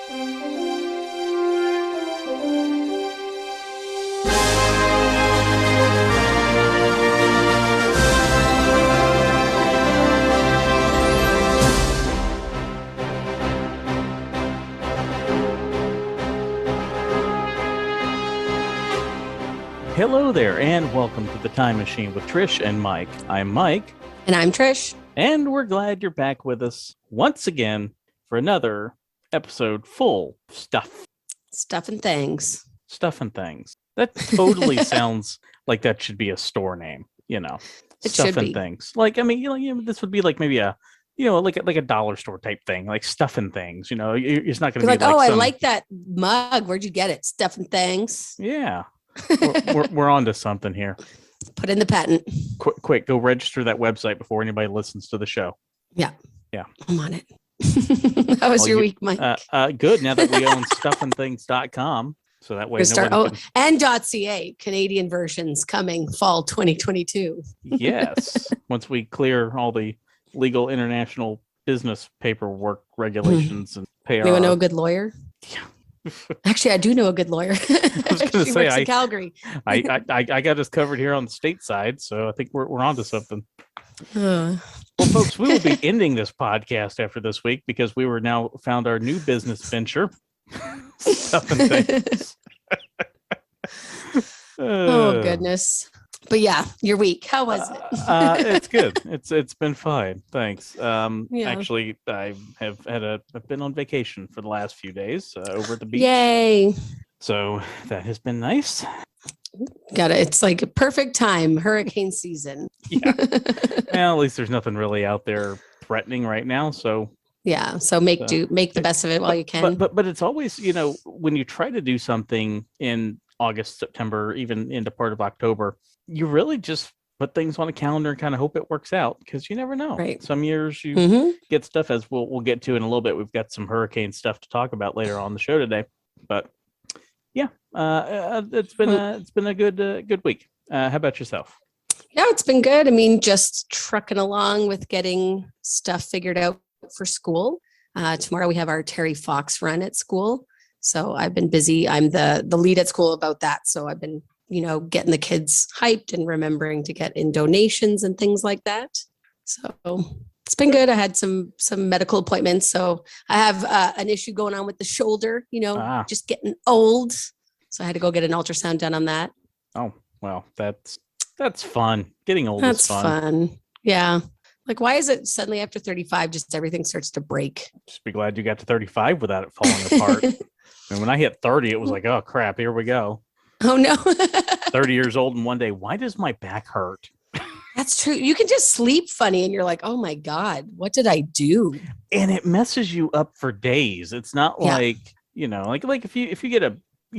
Hello there, and welcome to the Time Machine with Trish and Mike. I'm Mike. And I'm Trish. And we're glad you're back with us once again for another episode full of stuff. Stuff and things. Stuff and things. That totally sounds like that should be a store name, you know. It stuff should and be. things. Like, I mean, this would be like maybe a, like a dollar store type thing, like stuff and things, It's not going to be like, I like that mug. Where'd you get it? Stuff and things. Yeah. we're on to something here. Put in the patent. Quick, go register that website before anybody listens to the show. Yeah. I'm on it. How was Well, your week, Mike? Good. Now that we own stuffandthings.com, so that way and .ca, Canadian versions coming fall 2022. Yes. Once we clear all the legal international business paperwork regulations and pay Anyone know a good lawyer? Yeah. Actually, I do know a good lawyer. I was going to say, works in Calgary. I got us covered here on the state side, so I think we're on to something. Well, folks, we will be ending this podcast after this week because we were now found our new business venture. Stuff and things. Oh, goodness. But yeah, your week. How was it? It's good. It's been fine. Thanks. Yeah. Actually, I've been on vacation for the last few days over at the beach. Yay. So that has been nice. Got it. It's like a perfect time, hurricane season. Yeah. Well, at least there's nothing really out there threatening right now. So yeah. So make the best of it while you can. But it's always, when you try to do something in August, September, even into part of October, you really just put things on a calendar and kind of hope it works out because you never know. Right. Some years you get stuff, as we'll get to in a little bit. We've got some hurricane stuff to talk about later on the show today. But yeah, it's been a good week. How about yourself? Yeah, it's been good. I mean, just trucking along with getting stuff figured out for school. Tomorrow we have our Terry Fox run at school. So I've been busy. I'm the lead at school about that. So I've been, getting the kids hyped and remembering to get in donations and things like that. So it's been good. I had some medical appointments. So I have an issue going on with the shoulder, just getting old. So I had to go get an ultrasound done on that. Oh, well, that's fun. Getting old That's is fun. Yeah. Like, why is it suddenly after 35, just everything starts to break? Just be glad you got to 35 without it falling apart. And when I hit 30, it was like, oh, crap, here we go. Oh, no. 30 years old and one day, why does my back hurt? That's true. You can just sleep funny and you're like, oh, my God, what did I do? And it messes you up for days. It's not like, like if you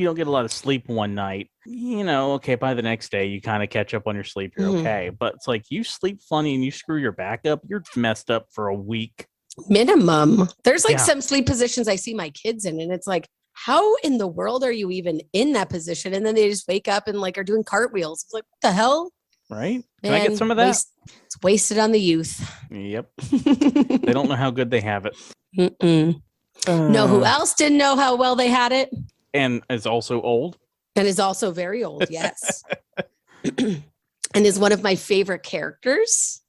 don't get a lot of sleep one night, okay, by the next day, you kind of catch up on your sleep. You're okay. But it's like you sleep funny and you screw your back up. You're messed up for a week. Minimum. There's some sleep positions I see my kids in, and it's like, how in the world are you even in that position? And then they just wake up and are doing cartwheels. It's like, what the hell? Right? Can I get some of that? It's wasted on the youth. Yep. They don't know how good they have it. Know who else didn't know how well they had it? And is also old. And is also very old, yes. And is one of my favorite characters.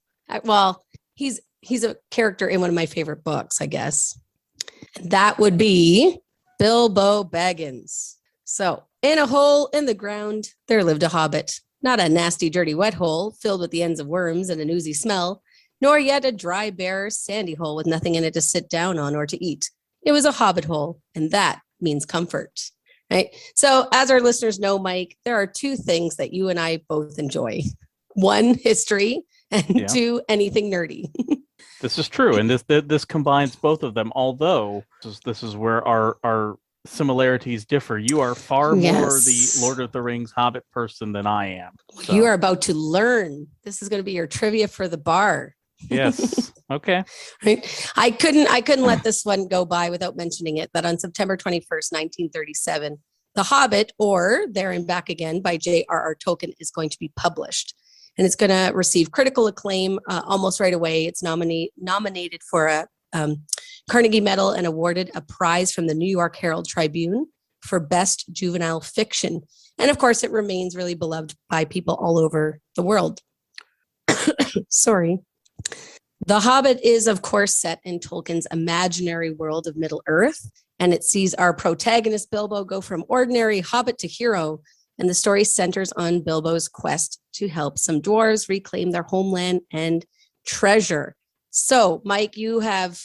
Well, he's a character in one of my favorite books, I guess. That would be Bilbo Baggins. So, in a hole in the ground, there lived a hobbit. Not a nasty, dirty, wet hole filled with the ends of worms and an oozy smell, nor yet a dry, bare, sandy hole with nothing in it to sit down on or to eat. It was a hobbit hole, and that means comfort, right? So, as our listeners know, Mike, there are two things that you and I both enjoy. One, history, and two, anything nerdy. This is true, and this combines both of them. Although this is where our similarities differ. You are far more the Lord of the Rings Hobbit person than I am. So. You are about to learn. This is going to be your trivia for the bar. Yes. Okay. Right. I couldn't let this one go by without mentioning it. That on September 21st, 1937, The Hobbit, or There and Back Again by J.R.R. Tolkien, is going to be published. And it's going to receive critical acclaim almost right away. It's nominated for a Carnegie Medal and awarded a prize from the New York Herald Tribune for best juvenile fiction. And of course, it remains really beloved by people all over the world. Sorry. The Hobbit is, of course, set in Tolkien's imaginary world of Middle Earth, and it sees our protagonist Bilbo go from ordinary hobbit to hero, and the story centers on Bilbo's quest to help some dwarves reclaim their homeland and treasure. So, Mike, you have,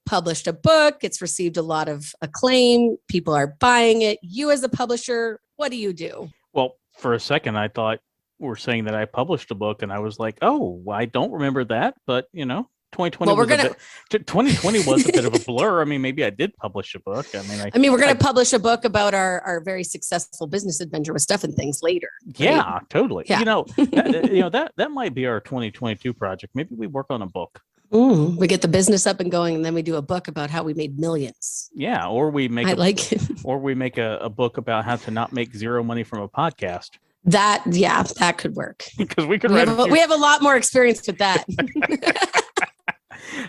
published a book. It's received a lot of acclaim. People are buying it. You as a publisher, what do you do? Well, for a second, I thought we're saying that I published a book, and I was like, oh, I don't remember that, but 2020 2020 was a bit of a blur. I mean, maybe I did publish a book. I mean, we're going to publish a book about our very successful business adventure with Stuff and Things later. Right? Yeah, totally. Yeah. That might be our 2022 project. Maybe we work on a book. We get the business up and going, and then we do a book about how we made millions. Yeah, or we make a book about how to not make zero money from a podcast. That could work. Because we have a lot more experience with that.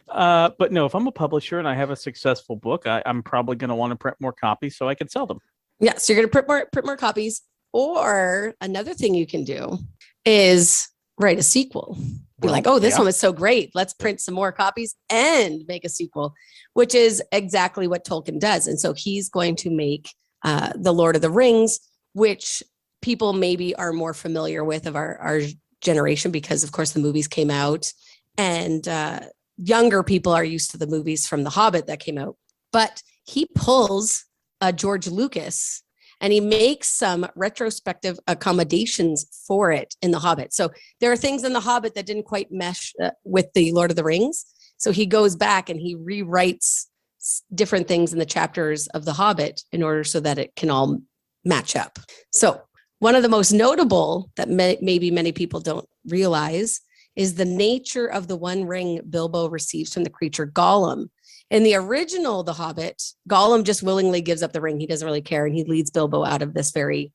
But no, if I'm a publisher and I have a successful book, I'm probably going to want to print more copies so I can sell them. Yeah, so you're going to print more copies. Or another thing you can do is write a sequel. Be like, oh, this one was so great. Let's print some more copies and make a sequel, which is exactly what Tolkien does. And so he's going to make The Lord of the Rings, which people maybe are more familiar with of our generation because, of course, the movies came out, and younger people are used to the movies from The Hobbit that came out. But he pulls George Lucas and he makes some retrospective accommodations for it in The Hobbit. So there are things in The Hobbit that didn't quite mesh with The Lord of the Rings. So he goes back and he rewrites different things in the chapters of The Hobbit in order so that it can all match up. So one of the most notable that maybe many people don't realize is the nature of the one ring Bilbo receives from the creature Gollum. In the original The Hobbit, Gollum just willingly gives up the ring. He doesn't really care, and he leads Bilbo out of this very,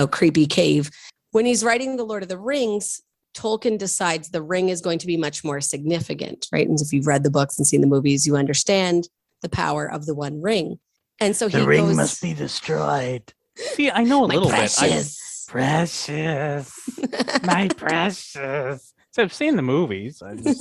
creepy cave. When he's writing The Lord of the Rings, Tolkien decides the ring is going to be much more significant, right? And if you've read the books and seen the movies, you understand the power of the one ring. And so the ring must be destroyed. See, I know a little bit. Precious, my precious. So I've seen the movies. I just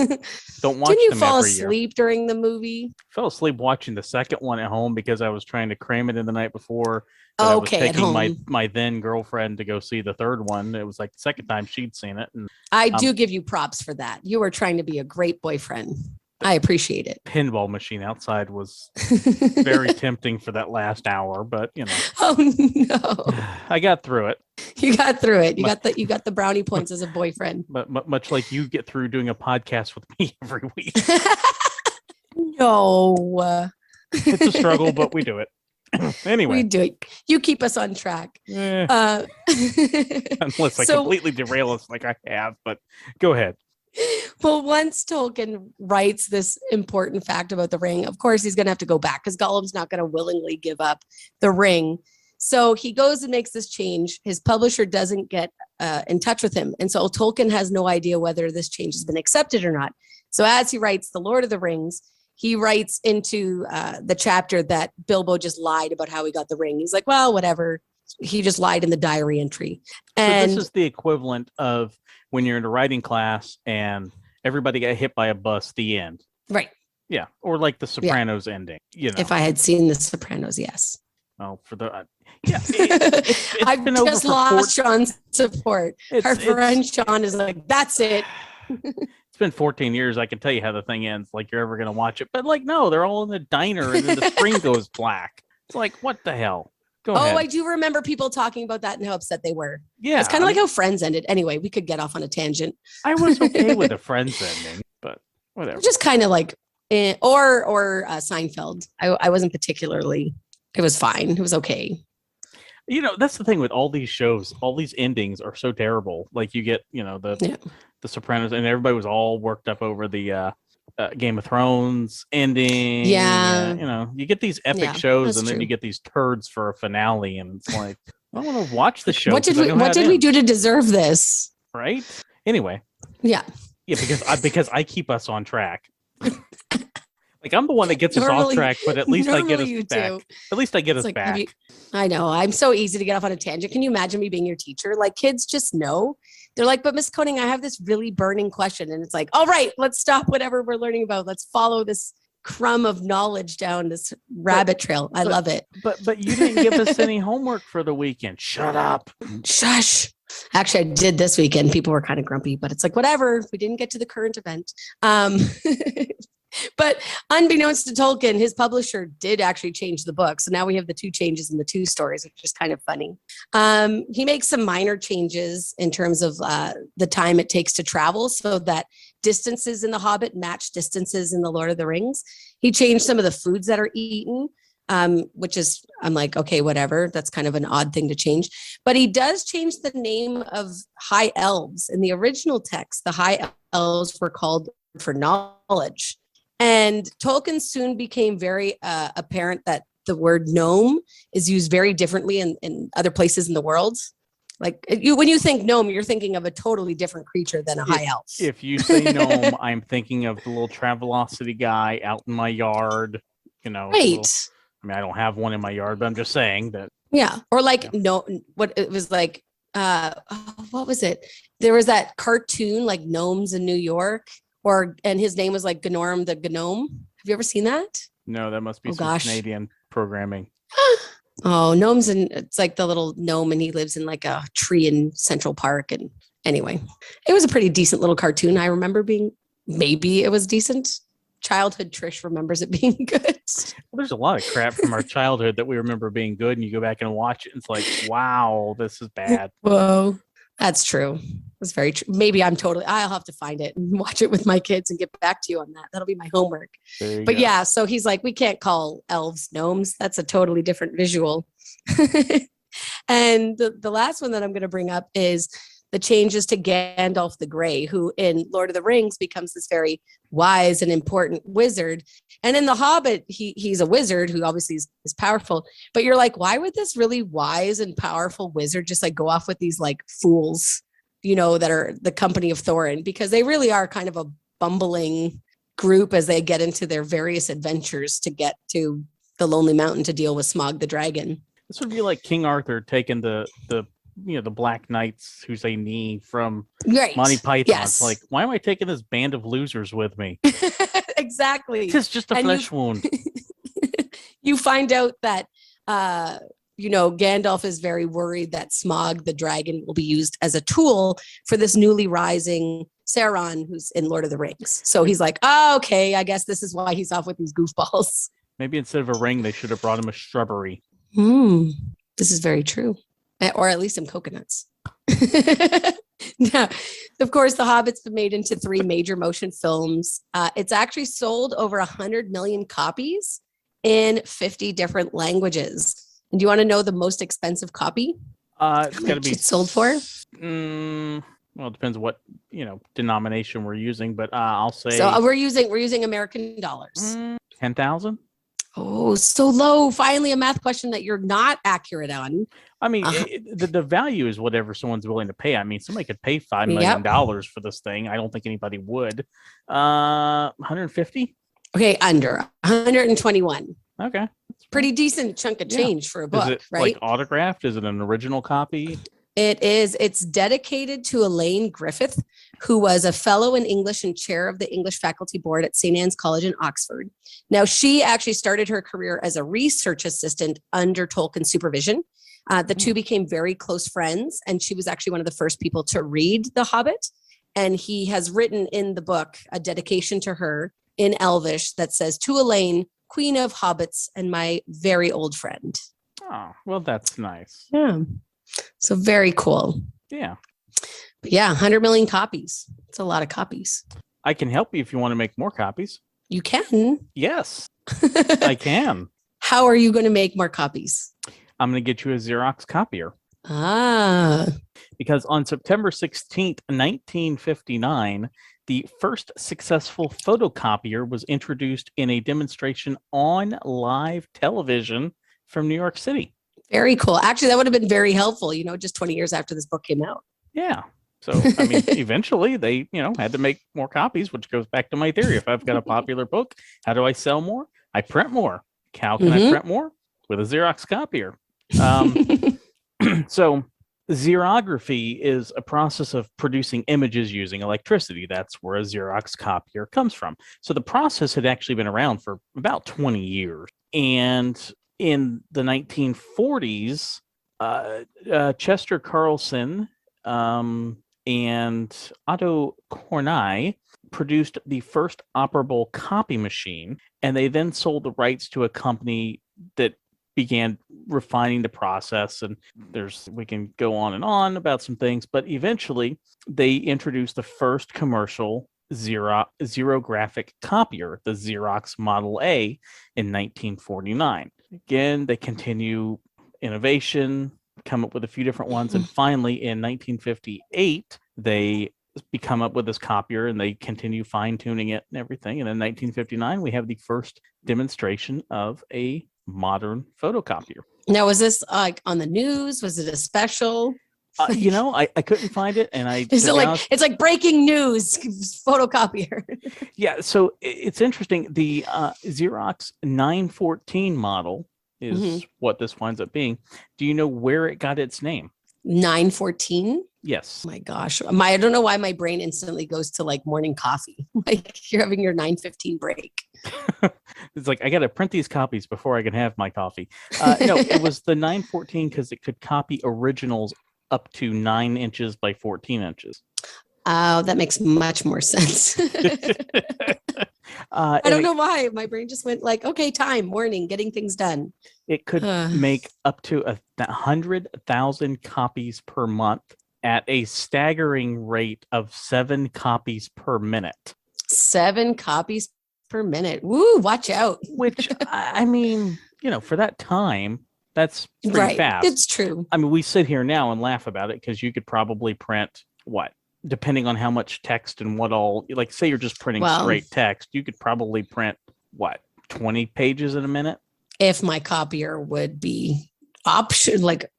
don't watch them every year. Didn't you fall asleep during the movie? I fell asleep watching the second one at home because I was trying to cram it in the night before. I was taking my then girlfriend to go see the third one. It was like the second time she'd seen it. And I do give you props for that. You were trying to be a great boyfriend. I appreciate it. Pinball machine outside was very tempting for that last hour, but Oh no! I got through it. You got through it. You got the brownie points as a boyfriend. But much like you get through doing a podcast with me every week. No, it's a struggle, but we do it. Anyway, we do it. You keep us on track. Unless I completely derail us like I have, but go ahead. Well, once Tolkien writes this important fact about the ring, of course, he's going to have to go back because Gollum's not going to willingly give up the ring. So he goes and makes this change. His publisher doesn't get in touch with him. And so Tolkien has no idea whether this change has been accepted or not. So as he writes The Lord of the Rings, he writes into the chapter that Bilbo just lied about how he got the ring. He's like, well, whatever. He just lied in the diary entry. And so this is the equivalent of when you're in a writing class and everybody got hit by a bus, the end. Right. Yeah. Or like the Sopranos ending. If I had seen the Sopranos, yes. Oh, for the I've been just lost Sean's support. Our friend Sean is like, that's it. It's been 14 years. I can tell you how the thing ends. Like you're ever going to watch it. But like, no, they're all in the diner and then the screen goes black. It's like, what the hell? Go ahead. I do remember people talking about that and how upset they were. Yeah. It's kind of like how Friends ended. Anyway, we could get off on a tangent. I was okay with the Friends ending, but whatever. Just kind of like, or Seinfeld. I wasn't particularly, it was fine. It was okay. That's the thing with all these shows, all these endings are so terrible. Like you get, the Sopranos and everybody was all worked up over the Game of Thrones ending. Yeah. You get these epic shows and then you get these turds for a finale. And it's like, I don't want to watch the show. What did we do to deserve this? Right. Anyway. Yeah. Yeah. Because I keep us on track. Like, I'm the one that gets us off track, but at least I get us back. Do. At least I get us like, back. I know. I'm so easy to get off on a tangent. Can you imagine me being your teacher? Like, kids just know. They're like, but Miss Koning, I have this really burning question. And it's like, all right, let's stop whatever we're learning about. Let's follow this crumb of knowledge down this rabbit trail. I love it. But you didn't give us any homework for the weekend. Shut up. Shush. Actually, I did this weekend. People were kind of grumpy, but it's like, whatever. We didn't get to the current event. But unbeknownst to Tolkien, his publisher did actually change the book. So now we have the 2 changes in the 2 stories, which is kind of funny. He makes some minor changes in terms of the time it takes to travel so that distances in The Hobbit match distances in The Lord of the Rings. He changed some of the foods that are eaten, which is, I'm like, okay, whatever. That's kind of an odd thing to change. But he does change the name of high elves. In the original text, the high elves were called for knowledge. And Tolkien soon became very apparent that the word gnome is used very differently in other places in the world. Like when you think gnome, you're thinking of a totally different creature than a high elf. If you say gnome, I'm thinking of the little Travelocity guy out in my yard. Right. I mean, I don't have one in my yard, but I'm just saying that. Yeah. Or like, no, what it was like, what was it? There was that cartoon like Gnomes in New York. And his name was like Gnorm the Gnome. Have you ever seen that? No, that must be some Canadian programming. Oh, Gnomes, and it's like the little gnome, and he lives in like a tree in Central Park. And anyway, it was a pretty decent little cartoon. I remember maybe it was decent. Childhood Trish remembers it being good. Well, there's a lot of crap from our childhood that we remember being good, and you go back and watch it, and it's like, wow, this is bad. Whoa. That's true. That's very true. Maybe I'll have to find it and watch it with my kids and get back to you on that. That'll be my homework. But yeah, so he's like, we can't call elves gnomes. That's a totally different visual. And the last one that I'm going to bring up is the changes to Gandalf the Grey, who in Lord of the Rings becomes this very wise and important wizard. And in The Hobbit, he's a wizard who obviously is powerful. But you're like, why would this really wise and powerful wizard just like go off with these like fools, that are the company of Thorin? Because they really are kind of a bumbling group as they get into their various adventures to get to the Lonely Mountain to deal with Smaug the dragon. This would be like King Arthur taking the Black Knights who say knee from Monty Python. Yes. It's like, why am I taking this band of losers with me? Exactly. It's just a flesh wound. You find out that, Gandalf is very worried that Smaug the dragon will be used as a tool for this newly rising Sauron who's in Lord of the Rings. So he's like, oh, okay, I guess this is why he's off with these goofballs. Maybe instead of a ring, they should have brought him a shrubbery. This is very true. Or at least some coconuts. Now, of course, The Hobbit's been made into 3 major motion films. It's actually sold over 100 million copies in 50 different languages. And do you want to know the most expensive copy? It's got to be sold for. Well, it depends what denomination we're using, but I'll say. So we're using American dollars. 10,000. Oh, so low. Finally, a math question that you're not accurate on. I mean, the value is whatever someone's willing to pay. I mean, somebody could pay $5 million for this thing. I don't think anybody would. 150? Okay, under 121. Okay. Pretty decent chunk of change for a book, is it right? Like autographed? Is it an original copy? It is. It's dedicated to Elaine Griffith, who was a fellow in English and chair of the English faculty board at St. Anne's College in Oxford. Now, she actually started her career as a research assistant under Tolkien's supervision. The two became very close friends, and she was actually one of the first people to read The Hobbit. And he has written in the book a dedication to her in Elvish that says, "To Elaine, Queen of Hobbits and my very old friend." Oh, well, that's nice. Yeah. So very cool. Yeah. But yeah, 100 million copies. It's a lot of copies. I can help you if you want to make more copies. You can. Yes, I can. How are you going to make more copies? I'm going to get you a Xerox copier. Because on September 16th, 1959, the first successful photocopier was introduced in a demonstration on live television from New York City. Very cool. Actually, that would have been very helpful, just 20 years after this book came out. Yeah. So, I mean, eventually they, had to make more copies, which goes back to my theory. If I've got a popular book, how do I sell more? I print more. How can I print more? With a Xerox copier. So xerography is a process of producing images using electricity. That's where a Xerox copier comes from. So the process had actually been around for about 20 years. And in the 1940s, Chester Carlson and Otto Kornai produced the first operable copy machine, and they then sold the rights to a company that began refining the process. And we can go on and on about some things, but eventually they introduced the first commercial xerographic copier, the Xerox Model A, in 1949. Again, they continue innovation, come up with a few different ones, and finally in 1958 they come up with this copier and they continue fine-tuning it and everything. And in 1959 we have the first demonstration of a modern photocopier. Now, was this like on the news? Was it a special? I couldn't find it, and it's like breaking news photocopier. Yeah, so it's interesting. The Xerox 914 model is what this winds up being. Do you know where it got its name? 914? Yes. Oh my gosh. I don't know why my brain instantly goes to like morning coffee. Like you're having your 9:15 break. It's like, I got to print these copies before I can have my coffee. No, it was the 914 because it could copy originals up to 9 inches by 14 inches. Oh, that makes much more sense. I don't know why. My brain just went like, okay, morning, getting things done. It could make up to 100,000 copies per month at a staggering rate of 7 copies per minute. 7 copies per minute. Woo, watch out. Which, I mean, for that time, that's pretty fast. It's true. I mean, we sit here now and laugh about it because you could probably print depending on how much text and what all, like say you're just printing straight text, you could probably print 20 pages in a minute. If my copier would be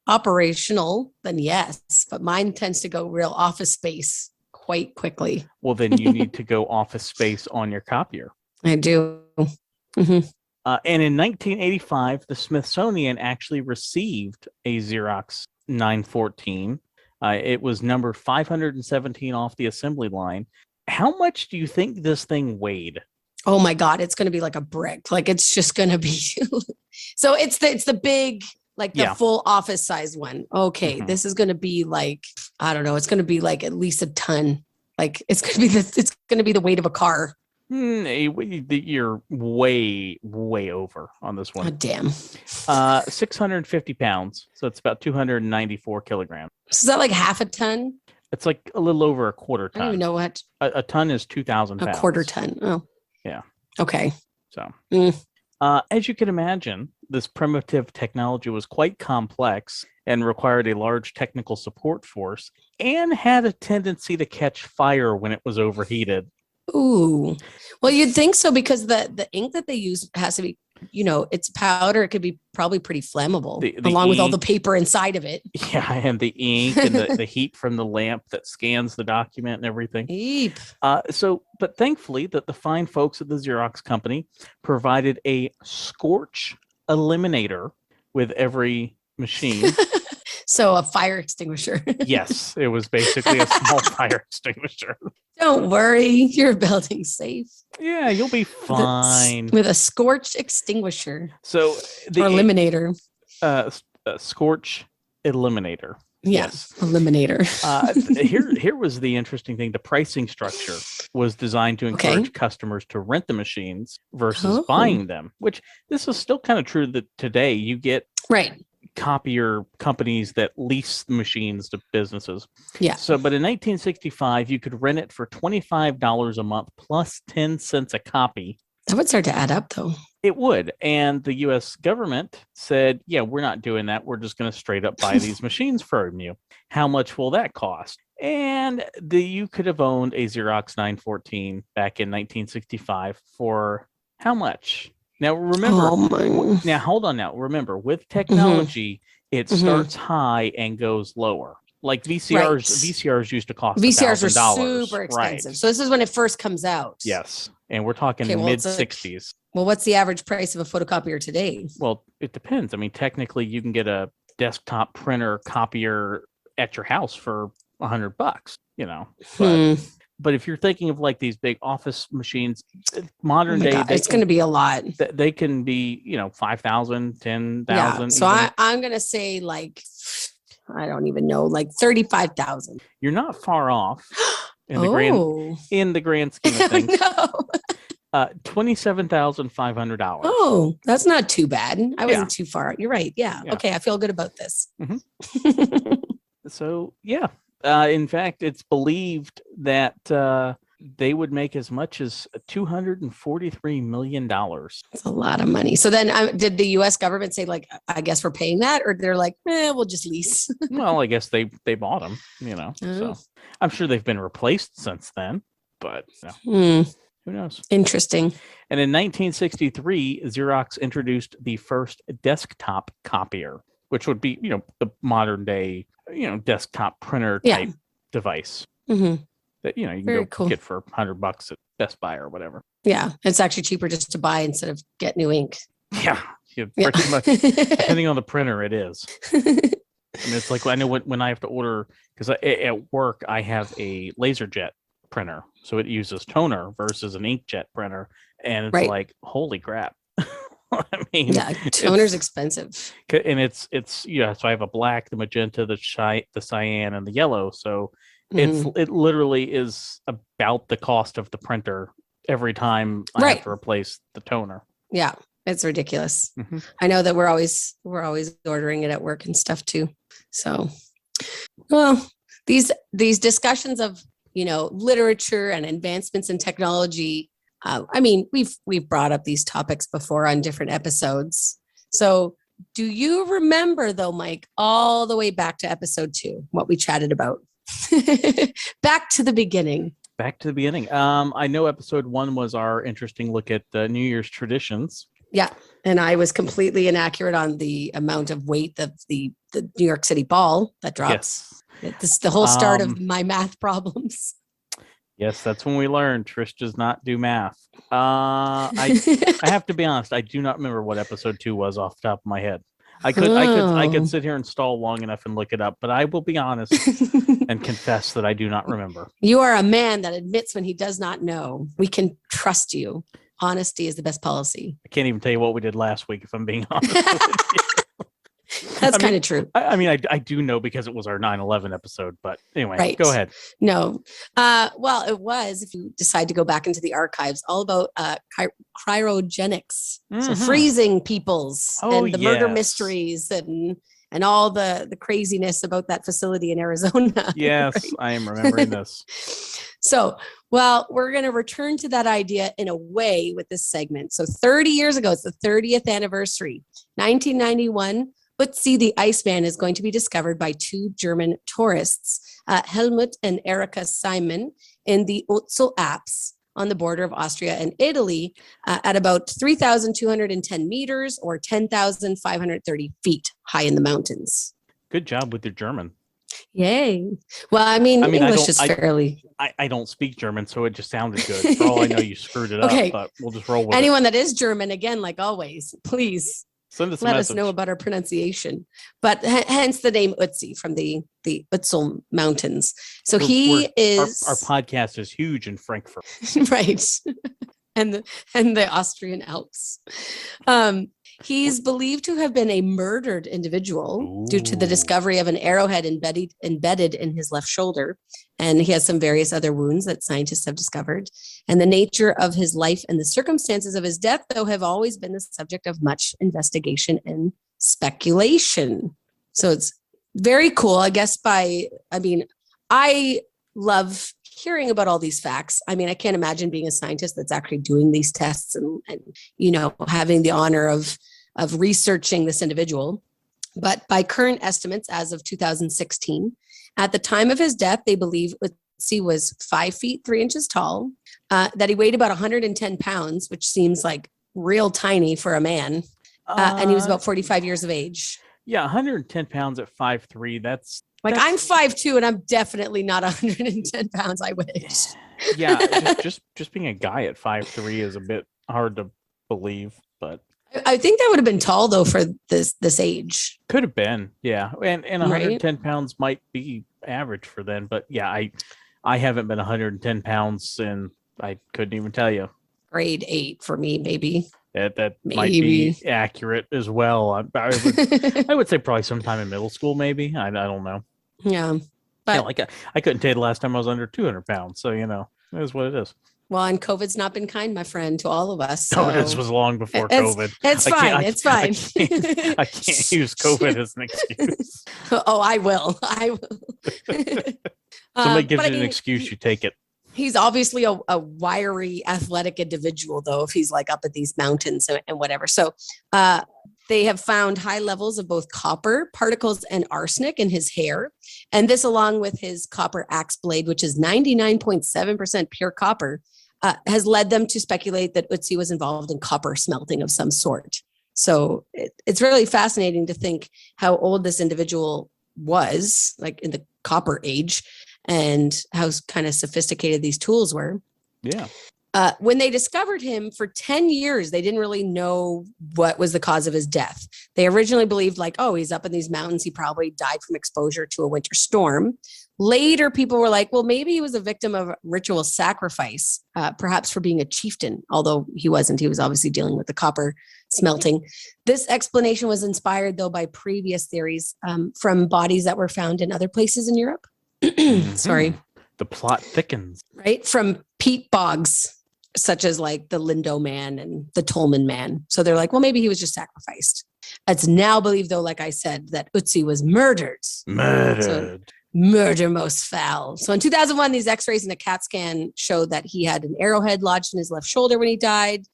operational, then yes, but mine tends to go real office space quite quickly. Well, then you need to go office space on your copier. I do. Mm-hmm. And in 1985, the Smithsonian actually received a Xerox 914. It was number 517 off the assembly line. How much do you think this thing weighed? Oh my God, it's going to be like a brick. Like it's just going to be. So it's the big, like the full office size one. Okay, This is going to be like, I don't know. It's going to be like at least a ton. Like it's going to be the weight of a car. You're way over on this one. Oh, damn. 650 pounds. So it's about 294 kilograms. So is that like half a ton? It's like a little over a quarter ton. I don't even know what. A ton is 2,000 pounds. A quarter ton. Oh. Yeah. Okay. So, as you can imagine, this primitive technology was quite complex and required a large technical support force and had a tendency to catch fire when it was overheated. Ooh, well, you'd think so because the ink that they use has to be, it's powder. It could be probably pretty flammable along with all the paper inside of it. Yeah, and the ink and the heat from the lamp that scans the document and everything. Eep. But thankfully that the fine folks at the Xerox company provided a scorch eliminator with every machine. So a fire extinguisher. Yes, it was basically a small fire extinguisher. Don't worry, your building's safe. Yeah, you'll be fine. With a scorch extinguisher. So the eliminator. Scorch eliminator. Yes, eliminator. Here was the interesting thing. The pricing structure was designed to encourage customers to rent the machines versus buying them, which this is still kind of true that today you get copier companies that lease machines to businesses. Yeah. So, but in 1965, you could rent it for $25 a month plus 10 cents a copy. That would start to add up, though. It would. And the U.S. government said, yeah, we're not doing that. We're just going to straight up buy these machines from you. How much will that cost? And you could have owned a Xerox 914 back in 1965 for how much? Now, remember, now hold on now. Remember, with technology, it starts high and goes lower. Like VCRs used to cost VCRs were $1,000. super expensive. Right. So this is when it first comes out. Yes. And we're talking mid 60s. Well, what's the average price of a photocopier today? Well, it depends. I mean, technically you can get a desktop printer copier at your house for $100, but if you're thinking of like these big office machines, modern day, it's going to be a lot. They can be, 5,000, 10,000. Yeah. So I'm going to say like, I don't even know, like 35,000. You're not far off in the grand scheme of things. No. $27,500. Oh, that's not too bad. I wasn't too far. You're right. Yeah. Okay. I feel good about this. Mm-hmm. So, yeah. In fact, it's believed that they would make as much as $243 million. That's a lot of money. So then did the U.S. government say, like, I guess we're paying that? Or they're like, we'll just lease? Well, I guess they bought them, So I'm sure they've been replaced since then. But who knows? Interesting. And in 1963, Xerox introduced the first desktop copier, which would be, the modern day, desktop printer type device that, you can get for $100 at Best Buy or whatever. Yeah. It's actually cheaper just to buy instead of get new ink. Yeah. Pretty much. Depending on the printer, it is. And it's like, I know when I have to order, because at work, I have a LaserJet printer. So it uses toner versus an inkjet printer. And it's like, holy crap. I mean, toner's expensive. And it's so I have a black, the magenta, the cyan, and the yellow. So it literally is about the cost of the printer every time I have to replace the toner. Yeah, it's ridiculous. Mm-hmm. I know that we're always ordering it at work and stuff too. So, well, these discussions of literature and advancements in technology. I mean, we've brought up these topics before on different episodes. So do you remember though, Mike, all the way back to episode 2, what we chatted about? Back to the beginning. I know episode 1 was our interesting look at New Year's traditions. Yeah. And I was completely inaccurate on the amount of weight of the New York City ball that drops. Yes. This is the whole start of my math problems. Yes, that's when we learned Trish does not do math. I have to be honest. I do not remember what episode 2 was off the top of my head. I could sit here and stall long enough and look it up, but I will be honest and confess that I do not remember. You are a man that admits when he does not know. We can trust you. Honesty is the best policy. I can't even tell you what we did last week, if I'm being honest with you. That's kind of true. I do know because it was our 9/11 episode, but anyway, go ahead. No. Well, it was, if you decide to go back into the archives, all about cryogenics. Mm-hmm. So freezing peoples and the murder mysteries and all the craziness about that facility in Arizona. Yes, right? I am remembering this. So, well, we're going to return to that idea in a way with this segment. So 30 years ago, it's the 30th anniversary, 1991. Ötzi the Iceman is going to be discovered by 2 German tourists, Helmut and Erika Simon, in the Ötztal Alps on the border of Austria and Italy at about 3,210 meters or 10,530 feet high in the mountains. Good job with your German. Yay. Well, I mean English is fairly... I don't speak German, so it just sounded good. For all I know, you screwed it up, but we'll just roll with Anyone that is German, again, like always, please... Let us know about our pronunciation. But hence the name Ötzi from the Ötztal Mountains. So our podcast is huge in Frankfurt. Right. and the Austrian Alps. He's believed to have been a murdered individual due to the discovery of an arrowhead embedded in his left shoulder. And he has some various other wounds that scientists have discovered. And the nature of his life and the circumstances of his death, though, have always been the subject of much investigation and speculation. So it's very cool, I guess. I love hearing about all these facts. I mean, I can't imagine being a scientist that's actually doing these tests and having the honor of researching this individual. But by current estimates, as of 2016, at the time of his death, they believe Ötzi was 5 feet 3 inches tall, that he weighed about 110 pounds, which seems like real tiny for a man. And he was about 45 years of age. Yeah, 110 pounds at 5'3". That's Like I'm 5'2" and I'm definitely not 110 pounds. I wish. Yeah, just being a guy at 5'3" is a bit hard to believe, but I think that would have been tall though for this age. could have been, yeah. And 110 Right? pounds might be average for then, but yeah, I haven't been 110 pounds and I couldn't even tell you. Grade 8 for me, maybe. That Maybe. might be accurate as well. I would say probably sometime in middle school, maybe. I don't know. Yeah. But Yeah, like I couldn't tell you the last time I was under 200 pounds. So, it is what it is. well, and COVID's not been kind, my friend, to all of us. No, So this was long before COVID. it's fine. It's fine. I can't use COVID as an excuse. Oh, I will. I will. Somebody gives but you I an mean, excuse, you take it. he's obviously a wiry, athletic individual, though, if he's like up at these mountains and whatever. So they have found high levels of both copper particles and arsenic in his hair. And this, along with his copper axe blade, which is 99.7% pure copper, has led them to speculate that Ötzi was involved in copper smelting of some sort. So it's really fascinating to think how old this individual was, like in the copper age, and how kind of sophisticated these tools were. Yeah. When they discovered him for 10 years, they didn't really know what was the cause of his death. They originally believed like, oh, he's up in these mountains. He probably died from exposure to a winter storm. Later, people were like, well, maybe he was a victim of ritual sacrifice, perhaps for being a chieftain, although he wasn't. He was obviously dealing with the copper smelting. This explanation was inspired, though, by previous theories from bodies that were found in other places in Europe. Sorry. The plot thickens. Right? From peat bogs, such as like the Lindo man and the Tolman man. So they're like, well, maybe he was just sacrificed. It's now believed, though, like I said, that Ötzi was murdered. Murdered. So, murder most foul. So in 2001, these x-rays and a CAT scan showed that he had an arrowhead lodged in his left shoulder when he died.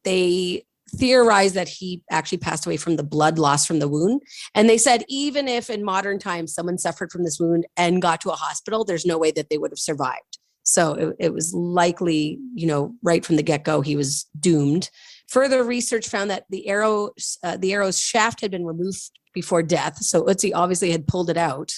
They theorized that he actually passed away from the blood loss from the wound. And they said, even if in modern times someone suffered from this wound and got to a hospital, there's no way that they would have survived. So it was likely, right from the get-go, he was doomed. Further research found that the arrow's shaft had been removed before death. So Ötzi obviously had pulled it out.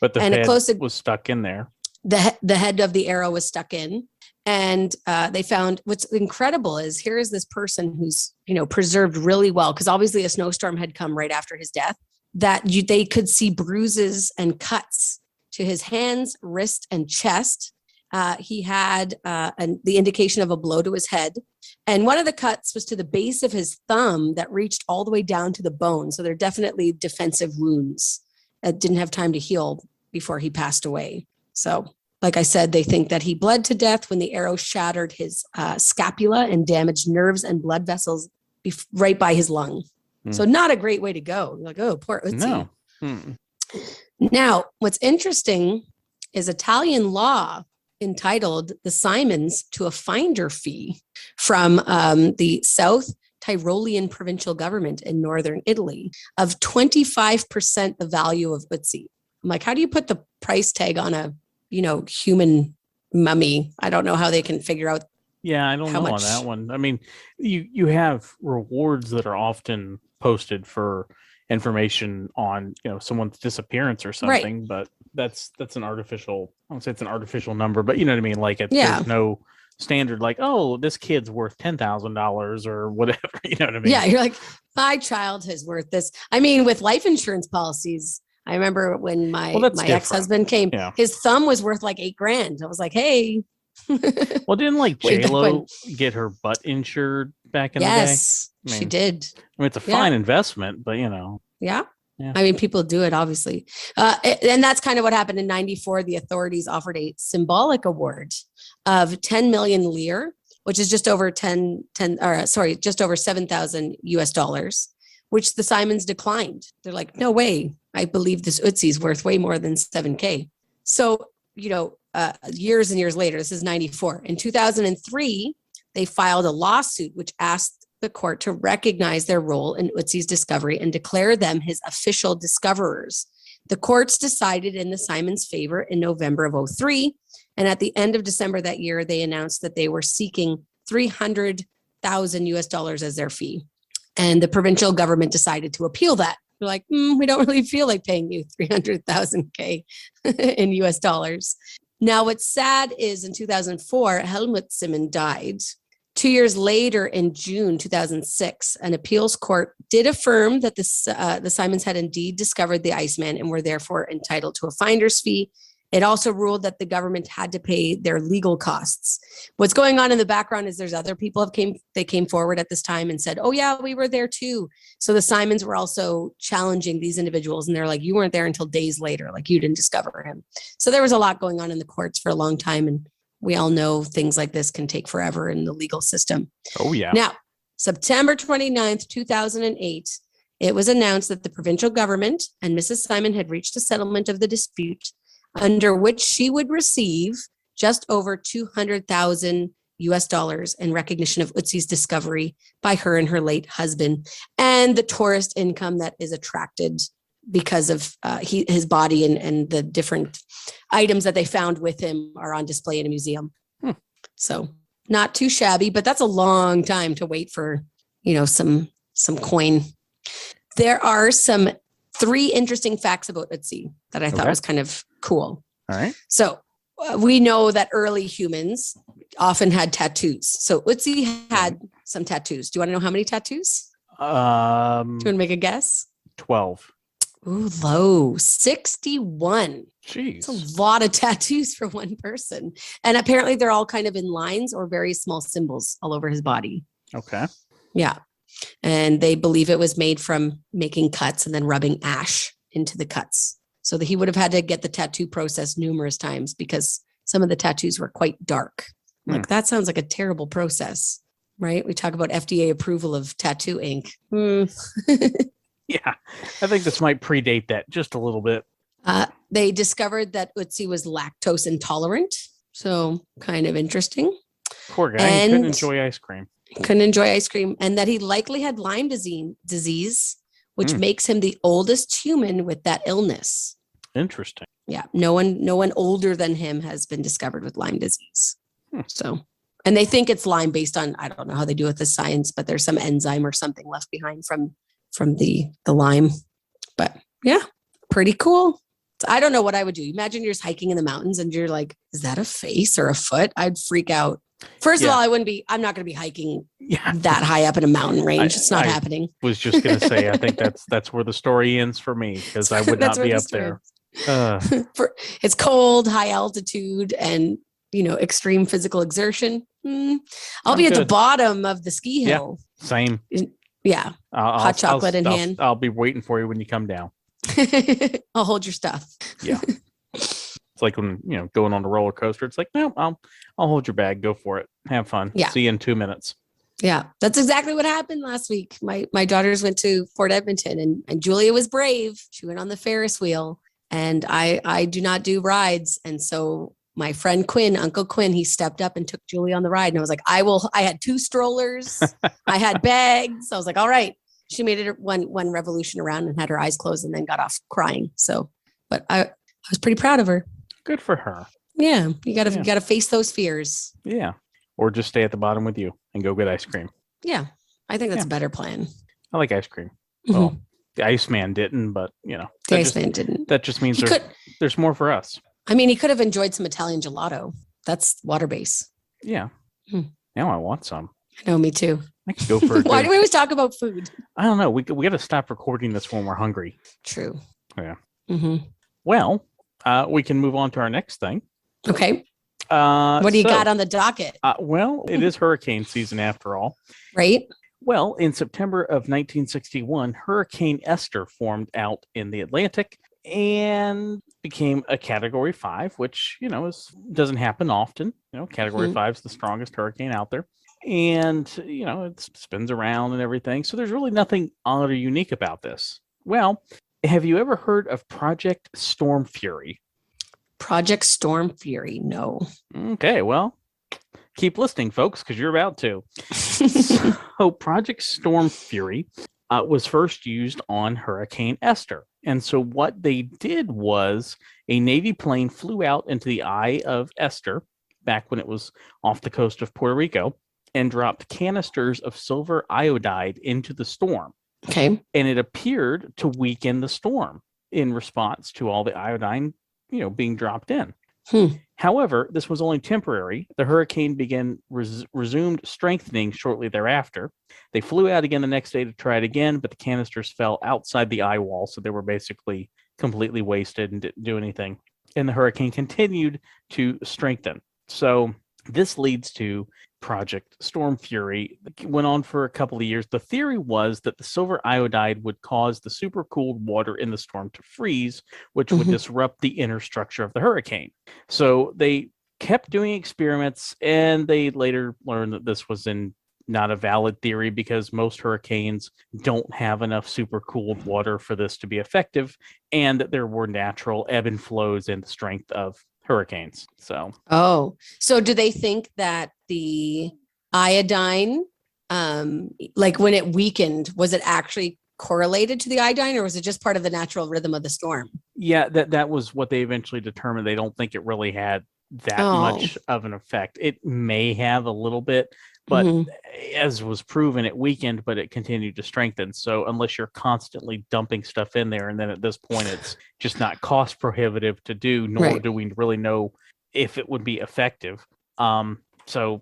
But the head was stuck in there. The head of the arrow was stuck in. And they found what's incredible is here is this person who's, preserved really well, because obviously a snowstorm had come right after his death, that they could see bruises and cuts to his hands, wrist, and chest. He had the indication of a blow to his head. And one of the cuts was to the base of his thumb that reached all the way down to the bone. So they're definitely defensive wounds that didn't have time to heal before he passed away. So like I said, they think that he bled to death when the arrow shattered his scapula and damaged nerves and blood vessels right by his lung. So not a great way to go. You're like, oh, poor Ötzi. No. Now, what's interesting is Italian law entitled the Simons to a finder fee from the South Tyrolean provincial government in northern Italy of 25% the value of Ötzi. I'm like, how do you put the price tag on a human mummy? I don't know how they can figure out. Yeah, I don't know on that one. I mean, you have rewards that are often posted for information on someone's disappearance or something, right. But that's an artificial. I don't say it's an artificial number, but you know what I mean. Like there's no standard. Like, oh, this kid's worth $10,000 or whatever. You know what I mean? Yeah, you're like, my child is worth this. I mean, with life insurance policies. I remember when my ex-husband came, his thumb was worth like $8,000. I was like, hey. Well, didn't like J-Lo get her butt insured back in the day? Yes, she did. I mean, it's a fine investment, but Yeah. I mean, people do it, obviously. And that's kind of what happened in 94. The authorities offered a symbolic award of 10 million lire, which is just over just over $7,000 US, which the Simons declined. They're like, no way. I believe this Ötzi is worth way more than $7,000. So, years and years later, this is 94. In 2003, they filed a lawsuit which asked the court to recognize their role in Ötzi's discovery and declare them his official discoverers. The courts decided in the Simons' favor in November of 2003. And at the end of December that year, they announced that they were seeking $300,000 US as their fee. And the provincial government decided to appeal that. They're like, we don't really feel like paying you 300,000 K in US dollars. Now, what's sad is in 2004, Helmut Simon died. 2 years later, in June 2006, an appeals court did affirm that the Simons had indeed discovered the Iceman and were therefore entitled to a finder's fee. It also ruled that the government had to pay their legal costs. What's going on in the background is there's other people they came forward at this time and said, oh yeah, we were there too. So the Simons were also challenging these individuals, and they're like, you weren't there until days later, like you didn't discover him. So there was a lot going on in the courts for a long time, and we all know things like this can take forever in the legal system. Oh yeah. Now, September 29th, 2008, it was announced that the provincial government and Mrs. Simon had reached a settlement of the dispute, under which she would receive just over 200,000 US dollars in recognition of Ötzi's discovery by her and her late husband, and the tourist income that is attracted because of his body and the different items that they found with him are on display in a museum. So not too shabby, but that's a long time to wait for, some coin. There are some 3 interesting facts about Ötzi that I thought was kind of cool. All right. So we know that early humans often had tattoos. So Ötzi had some tattoos. Do you want to know how many tattoos? Do you want to make a guess? 12. Ooh, low. 61. Jeez. It's a lot of tattoos for one person. And apparently they're all kind of in lines or very small symbols all over his body. Okay. Yeah. And they believe it was made from making cuts and then rubbing ash into the cuts. So that he would have had to get the tattoo process numerous times because some of the tattoos were quite dark. Like that sounds like a terrible process, right? We talk about FDA approval of tattoo ink. Yeah, I think this might predate that just a little bit. They discovered that Ötzi was lactose intolerant. So kind of interesting. Poor guy. He couldn't enjoy ice cream. And that he likely had Lyme disease, which makes him the oldest human with that illness. Interesting. Yeah. No one older than him has been discovered with Lyme disease. So, and they think it's Lyme based on, I don't know how they do it with the science, but there's some enzyme or something left behind from the Lyme. But yeah, pretty cool. So I don't know what I would do. Imagine you're just hiking in the mountains and you're like, is that a face or a foot? I'd freak out. First of all, I'm not going to be hiking that high up in a mountain range. It's not happening. Was just going to say, I think that's where the story ends for me, because I would not be up there. It's cold, high altitude, and extreme physical exertion. I'll be at the bottom of the ski hill. Yeah, same. Yeah. Hot chocolate in hand. I'll be waiting for you when you come down. I'll hold your stuff. Yeah. It's like when, going on a roller coaster, it's like, no, I'll hold your bag. Go for it. Have fun. Yeah. See you in 2 minutes. Yeah. That's exactly what happened last week. My daughters went to Fort Edmonton and Julia was brave. She went on the Ferris wheel, and I do not do rides. And so my friend Quinn, Uncle Quinn, he stepped up and took Julie on the ride. And I was like, I had 2 strollers. I had bags. I was like, all right. She made it one revolution around and had her eyes closed and then got off crying. So, but I was pretty proud of her. Good for her. Yeah. You gotta face those fears. Yeah. Or just stay at the bottom with you and go get ice cream. Yeah. I think that's a better plan. I like ice cream. Well, the Iceman didn't, but the Iceman didn't. That just means there's more for us. I mean, he could have enjoyed some Italian gelato. That's water base. Yeah. Now I want some. I know, me too. I could go for it. Why do we always talk about food? I don't know. We got to stop recording this when we're hungry. True. Yeah. Well, we can move on to our next thing. Okay. What do you got on the docket? Well, it is hurricane season after all. Right. Well, in September of 1961, Hurricane Esther formed out in the Atlantic and became a Category 5, which, doesn't happen often. Category 5 is the strongest hurricane out there. And, it spins around and everything. So there's really nothing odd or unique about this. Well, have you ever heard of Project Storm Fury? Project Storm Fury? No. Okay, well, keep listening, folks, because you're about to. So Project Storm Fury was first used on Hurricane Esther. And so what they did was a Navy plane flew out into the eye of Esther back when it was off the coast of Puerto Rico and dropped canisters of silver iodide into the storm. Okay. And it appeared to weaken the storm in response to all the iodine, being dropped in. However, this was only temporary. The hurricane resumed strengthening shortly thereafter. They flew out again the next day to try it again, but the canisters fell outside the eye wall, so they were basically completely wasted and didn't do anything. And the hurricane continued to strengthen. So this leads to Project Storm Fury. It went on for a couple of years. The theory was that the silver iodide would cause the supercooled water in the storm to freeze, which would disrupt the inner structure of the hurricane. So they kept doing experiments, and they later learned that this was not a valid theory because most hurricanes don't have enough supercooled water for this to be effective, and that there were natural ebb and flows in the strength of hurricanes. So do they think that the iodine, like when it weakened, was it actually correlated to the iodine, or was it just part of the natural rhythm of the storm? Yeah, that was what they eventually determined. They don't think it really had that much of an effect. It may have a little bit, but as was proven, it weakened, but it continued to strengthen. So unless you're constantly dumping stuff in there, and then at this point, it's just not cost prohibitive to do, nor do we really know if it would be effective.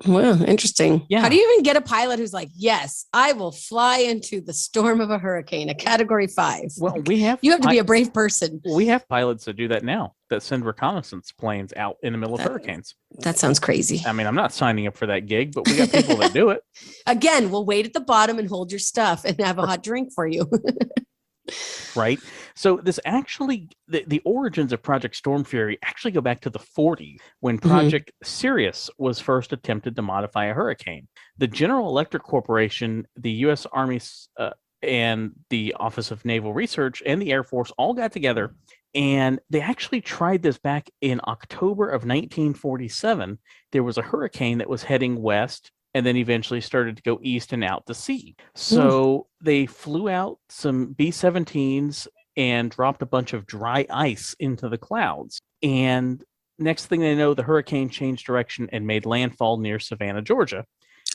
Well, interesting. Yeah. How do you even get a pilot who's like, yes, I will fly into the storm of a hurricane, a Category 5? Well, you have to be a brave person. We have pilots that do that now, that send reconnaissance planes out in the middle of hurricanes. That sounds crazy. I mean, I'm not signing up for that gig, but we got people that do it. Again, we'll wait at the bottom and hold your stuff and have a hot drink for you. Right. So this actually, the origins of Project Storm Fury actually go back to the 40s when Project Sirius was first attempted to modify a hurricane. The General Electric Corporation, the U.S. Army, and the Office of Naval Research and the Air Force all got together, and they actually tried this back in October of 1947. There was a hurricane that was heading west and then eventually started to go east and out to sea. So they flew out some B-17s and dropped a bunch of dry ice into the clouds. And next thing they know, the hurricane changed direction and made landfall near Savannah, Georgia.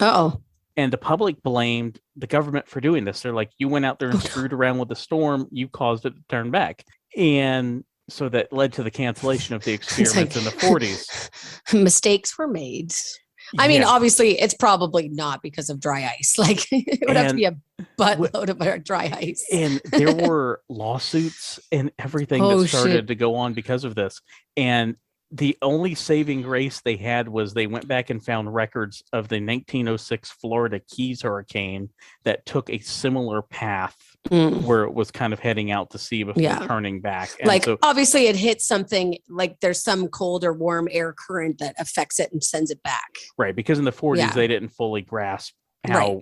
And the public blamed the government for doing this. They're like, you went out there and screwed around with the storm. You caused it to turn back. And so that led to the cancellation of the experiments in the 40s. Mistakes were made. I mean, obviously, it's probably not because of dry ice. Like, it would have to be a buttload of dry ice. And there were lawsuits and everything that started to go on because of this. And the only saving grace they had was they went back and found records of the 1906 Florida Keys hurricane that took a similar path where it was kind of heading out to sea before turning back. And like, obviously it hits something, like there's some cold or warm air current that affects it and sends it back. Right. Because in the 40s, they didn't fully grasp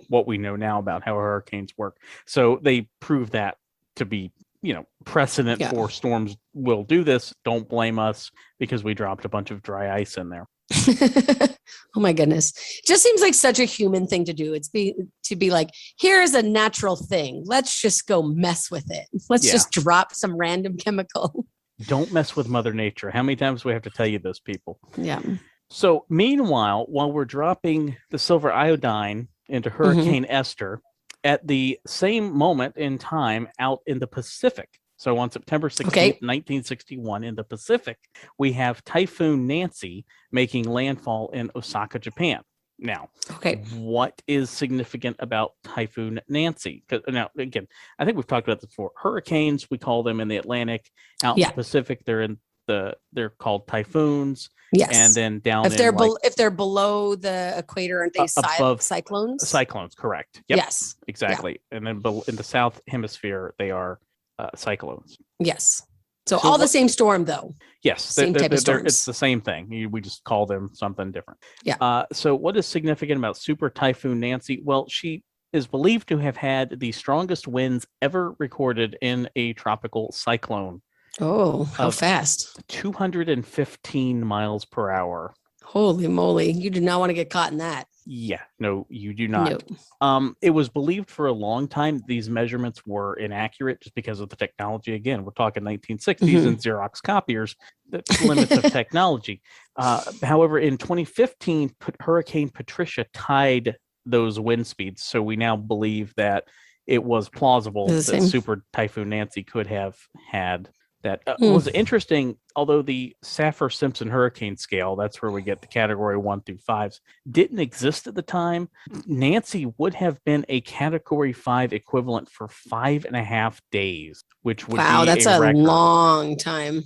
what we know now about how hurricanes work. So they proved that to be, precedent for storms will do this. Don't blame us because we dropped a bunch of dry ice in there. Oh my goodness. It just seems like such a human thing to do. To be like, here's a natural thing. Let's just go mess with it. Let's just drop some random chemical. Don't mess with Mother Nature. How many times do we have to tell you this, people? Yeah. So meanwhile, while we're dropping the silver iodine into Hurricane Esther, at the same moment in time out in the Pacific, so on September 16th, 1961, in the Pacific, we have Typhoon Nancy making landfall in Osaka, Japan. Now, what is significant about Typhoon Nancy? Now, again, I think we've talked about this before. Hurricanes, we call them in the Atlantic. Out in the Pacific, they're called typhoons. Yes. And then down if they're below the equator, aren't they above cyclones? Cyclones, correct. Yep. Yes. Exactly. Yeah. And then in the South Hemisphere, they are cyclones. Yes. So all the same storm, though. Yes. Same type of storms. It's the same thing. We just call them something different. Yeah. So what is significant about Super Typhoon Nancy? Well, she is believed to have had the strongest winds ever recorded in a tropical cyclone. Oh, how fast? 215 miles per hour. Holy moly. You do not want to get caught in that. Yeah, no, you do not. No. It was believed for a long time these measurements were inaccurate just because of the technology. Again, we're talking 1960s and Xerox copiers, the limits of technology. However, in 2015, Hurricane Patricia tied those wind speeds. So we now believe that it was plausible The that same. Super Typhoon Nancy could have had that. Was interesting, although the Saffir-Simpson hurricane scale, that's where we get the category 1 through 5s, didn't exist at the time. Nancy would have been a category 5 equivalent for 5.5 days, which would Wow, be that's a a record. long time.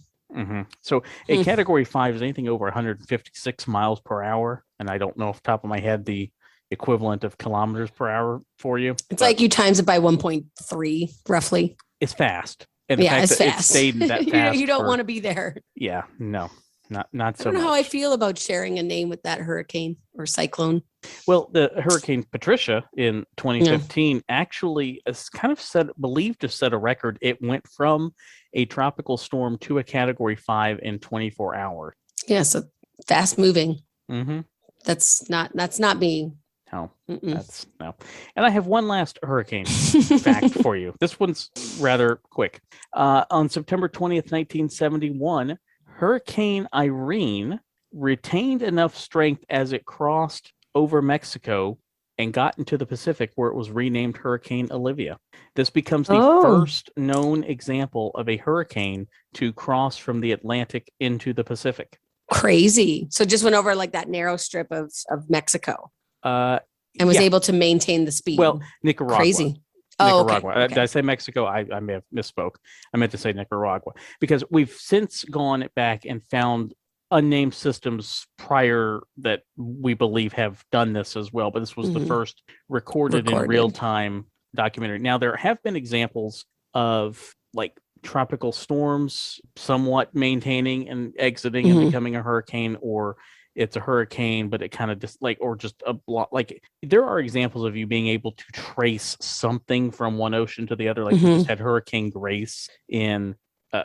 So a category 5 is anything over 156 miles per hour. And I don't know off the top of my head the equivalent of kilometers per hour for you. It's like you times it by 1.3 roughly. It's fast. And the Yeah, fact it's that it fast. stayed that fast. You don't want to be there. Yeah, no, not I so don't know much. how I feel about sharing a name with that hurricane or cyclone. Well, the Hurricane Patricia in 2015 actually is kind of believed to set a record. It went from a tropical storm to a category 5 in 24 hours. Yeah, so fast moving. Mm-hmm. That's not me. No, that's no. And I have one last hurricane fact for you. This one's rather quick. On September 20th, 1971, Hurricane Irene retained enough strength as it crossed over Mexico and got into the Pacific, where it was renamed Hurricane Olivia. This becomes the first known example of a hurricane to cross from the Atlantic into the Pacific. Crazy. So just went over like that narrow strip of Mexico. And was able to maintain the speed. Well, Nicaragua. Crazy. Nicaragua. Okay. Did I say Mexico? I may have misspoke. I meant to say Nicaragua, because we've since gone back and found unnamed systems prior that we believe have done this as well. But this was the first recorded in real time documentary. Now, there have been examples of like tropical storms somewhat maintaining and exiting and becoming a hurricane, or it's a hurricane, but it kind of just like, or just a block. Like there are examples of you being able to trace something from one ocean to the other. Like we just had Hurricane Grace in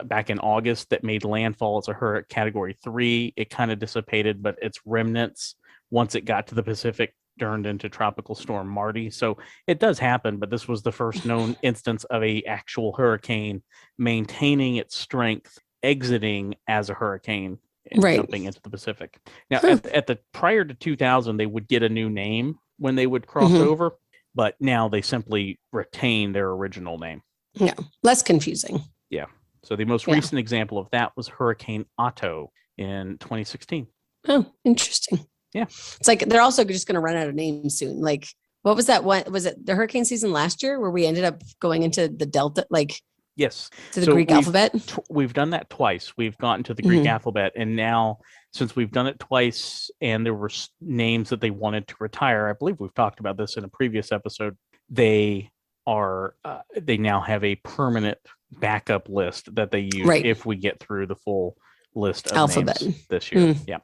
back in August that made landfall as a category 3. It kind of dissipated, but its remnants, once it got to the Pacific, turned into Tropical Storm Marty. So it does happen, but this was the first known instance of a actual hurricane maintaining its strength, exiting as a hurricane, and jumping into the Pacific. Now, at the prior to 2000, they would get a new name when they would cross over, but now they simply retain their original name. Yeah, less confusing. Yeah. So the most recent example of that was Hurricane Otto in 2016. Oh, interesting. Yeah. It's like they're also just going to run out of names soon. Like, what was that one? Was it the hurricane season last year where we ended up going into the Delta, like yes, to the Greek alphabet? We've done that twice. We've gotten to the Greek alphabet. And now, since we've done it twice and there were names that they wanted to retire, I believe we've talked about this in a previous episode, they now have a permanent backup list that they use if we get through the full list of alphabet names this year. Yeah.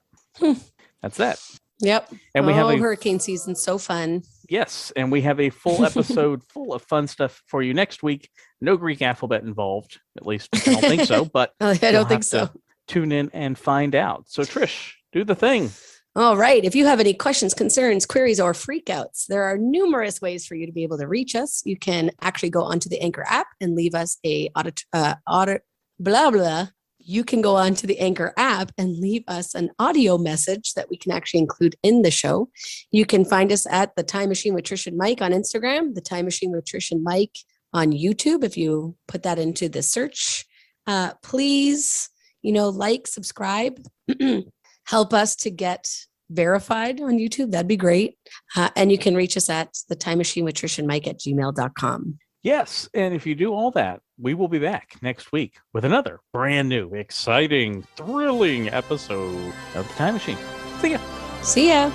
That's that. Yep. And we have a hurricane season. So fun. Yes. And we have a full episode full of fun stuff for you next week. No Greek alphabet involved. At least I don't think so, but I don't think so. Tune in and find out. So Trish, do the thing. All right. If you have any questions, concerns, queries, or freakouts, there are numerous ways for you to be able to reach us. You can actually go onto the Anchor app and leave us a You can go onto the Anchor app and leave us an audio message that we can actually include in the show. You can find us at The Time Machine with Trish and Mike on Instagram, The Time Machine with Trish and Mike on YouTube. If you put that into the search, please, like, subscribe, help us to get verified on YouTube. That'd be great. And you can reach us at The Time Machine with Trish and Mike at gmail.com. Yes. And if you do all that, we will be back next week with another brand new, exciting, thrilling episode of The Time Machine. See ya. See ya.